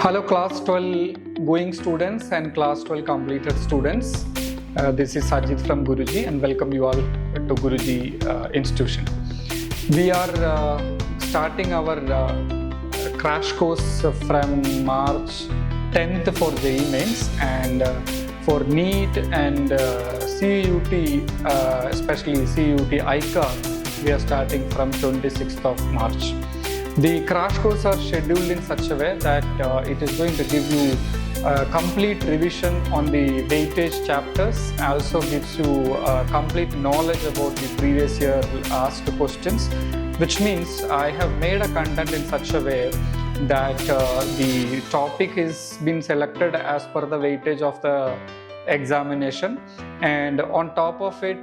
Hello class 12 going students and class 12 completed students. This is Sajid from GURUJEE and welcome you all to GURUJEE institution. We are starting our crash course from March 10th for JEE Mains and for NEET and CUT, especially CUT ICAR, we are starting from 26th of March. The crash course are scheduled in such a way that it is going to give you complete revision on the weightage chapters, also gives you complete knowledge about the previous year asked questions, which means I have made a content in such a way that the topic is been selected as per the weightage of the examination, and on top of it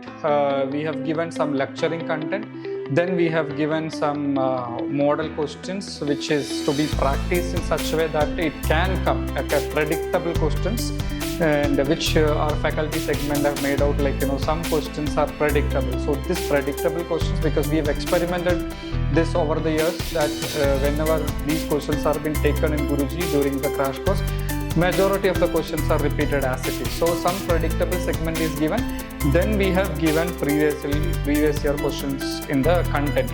we have given some lecturing content. Then we have given some model questions which is to be practiced in such a way that it can come predictable questions, and which our faculty segment have made out, like some questions are predictable. So this predictable questions, because we have experimented this over the years, that whenever these questions are being taken in GURUJEE during the crash course, majority of the questions are repeated as it is. So some predictable segment is given. Then we have given previous year questions in the content.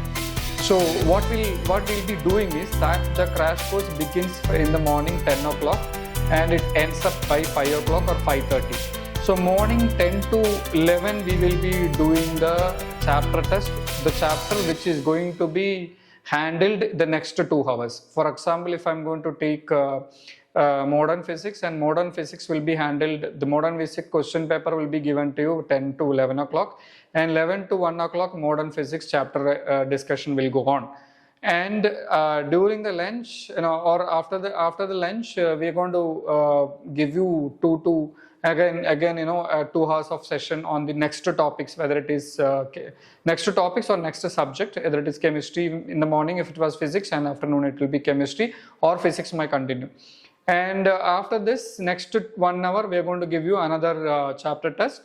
So what we'll be doing is that the crash course begins in the morning 10 o'clock and it ends up by 5 o'clock or 5:30. So morning 10 to 11 we will be doing the chapter test, the chapter which is going to be handled the next 2 hours. For example, if I'm going to take modern physics, and modern physics will be handled, the modern physics question paper will be given to you 10 to 11 o'clock, and 11 to 1 o'clock modern physics chapter discussion will go on. And during the lunch, or after the lunch, we are going to give you again 2 hours of session on the next topics, whether it is next topics or next subject, whether it is chemistry in the morning if it was physics, and afternoon it will be chemistry, or physics might continue. And after this next 1 hour we are going to give you another chapter test,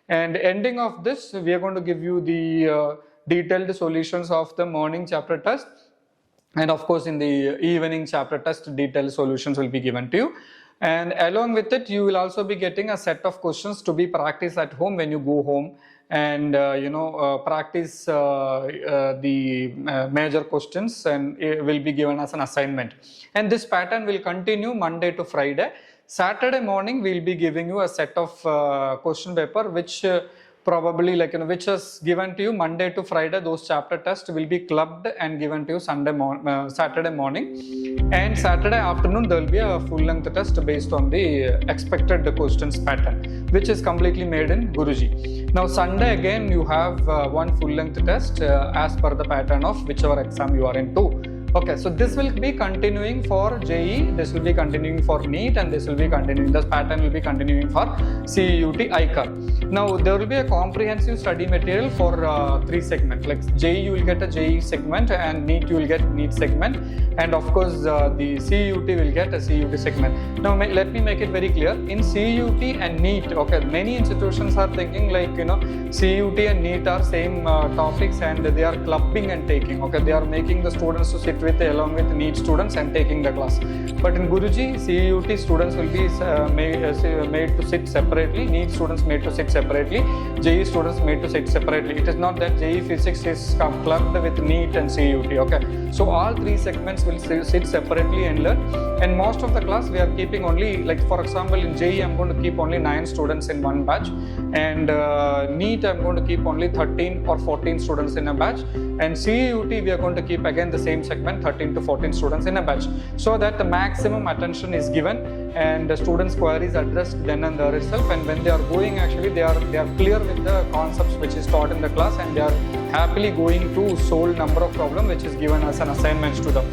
and ending of this we are going to give you the detailed solutions of the morning chapter test, and of course in the evening chapter test detailed solutions will be given to you. And along with it you will also be getting a set of questions to be practiced at home when you go home, and practice the major questions, and it will be given as an assignment. And this pattern will continue Monday to Friday. Saturday morning we will be giving you a set of question paper which probably which is given to you Monday to Friday. Those chapter tests will be clubbed and given to you Saturday morning, and Saturday afternoon there will be a full length test based on the expected questions pattern, which is completely made in GURUJEE. Now Sunday again you have one full length test as per the pattern of whichever exam you are into. Okay, so this will be continuing for JEE, this will be continuing for NEET, and this will be continuing, this pattern will be continuing for CUT ICAR. Now there will be a comprehensive study material for 3 segments, like JEE you will get a JEE segment, and NEET you will get NEET segment, and of course the CUT will get a CUT segment. Now let me make it very clear, in CUT and NEET, okay, many institutions are thinking like CUT and NEET are same topics and they are clubbing and taking, okay, they are making the students to sit with along with NEET students and taking the class. But in GURUJEE, CUT students will be made to sit separately, NEET students made to sit separately, JEE students made to sit separately. It is not that JEE physics is clubbed with NEET and CUT. Okay, so all 3 segments will sit separately and learn. And most of the class we are keeping only, like for example in JEE I'm going to keep only 9 students in one batch, and NEET I'm going to keep only 13 or 14 students in a batch, and CUT we are going to keep again the same segment, 13 to 14 students in a batch, so that the maximum attention is given and the students' queries addressed then and there itself. And when they are going, actually they are clear with the concepts which is taught in the class, and they are happily going to solve number of problems which is given as an assignment to them.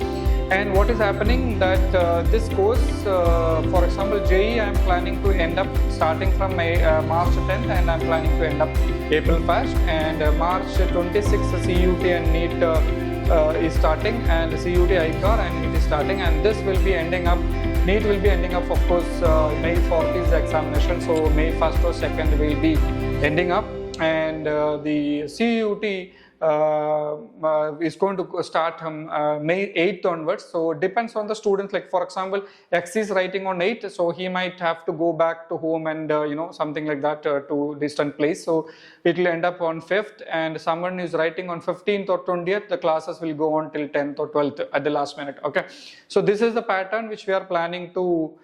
And what is happening that this course, for example JEE I am planning to end up starting from March 10th, and I am planning to end up April 1st, and March 26th CUT and NEET is starting, and CUT ICAR and NEET is starting, and this will be ending up, NEET will be ending up, of course May 4th is the examination, so May 1st or 2nd will be ending up, and the CUT is going to start May 8th onwards. So it depends on the students. Like for example, X is writing on 8th, so he might have to go back to home and something like that to distant place. So it will end up on 5th, and someone is writing on 15th or 20th. The classes will go on till 10th or 12th at the last minute. Okay, so this is the pattern which we are planning to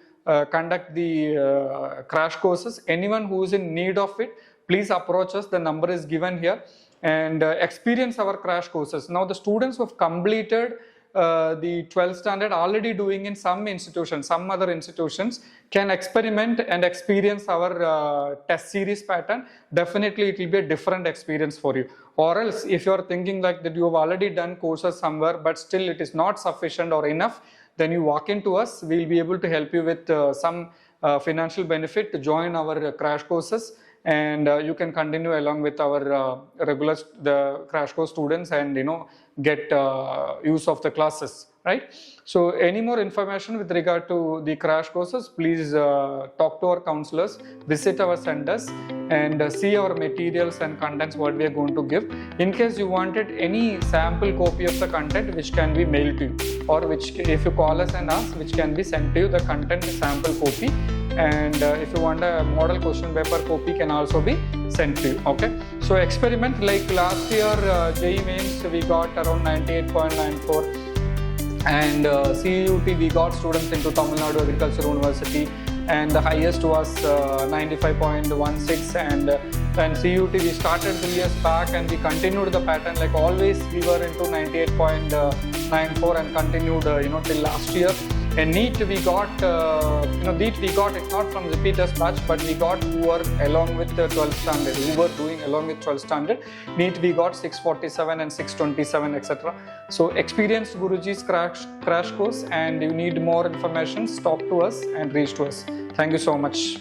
conduct the crash courses. Anyone who is in need of it, please approach us. The number is given here, and experience our crash courses. Now the students who have completed the 12th standard already doing in some institutions, some other institutions, can experiment and experience our test series pattern. Definitely it will be a different experience for you. Or else if you are thinking like that you have already done courses somewhere but still it is not sufficient or enough, then you walk into us. We will be able to help you with some financial benefit to join our crash courses, and you can continue along with our the crash course students and get use of the classes, right? So any more information with regard to the crash courses, please talk to our counselors, visit our centers, and see our materials and contents what we are going to give. In case you wanted any sample copy of the content which can be mailed to you, or which if you call us and ask, which can be sent to you, the content sample copy. And if you want a model question paper copy, can also be sent to you. Okay, so experiment. Like last year JEE Mains we got around 98.94, and CUT we got students into Tamil Nadu Agriculture University, and the highest was 95.16, and CUT we started 3 years back and we continued the pattern. Like always we were into 98.94 and continued till last year. And NEET we got, NEET we got, it's not from repeaters batch, but we got who were along with the 12th standard, who were doing along with 12th standard. NEET we got 647 and 627, etc. So experience Gurujee's crash course, and you need more information, talk to us and reach to us. Thank you so much.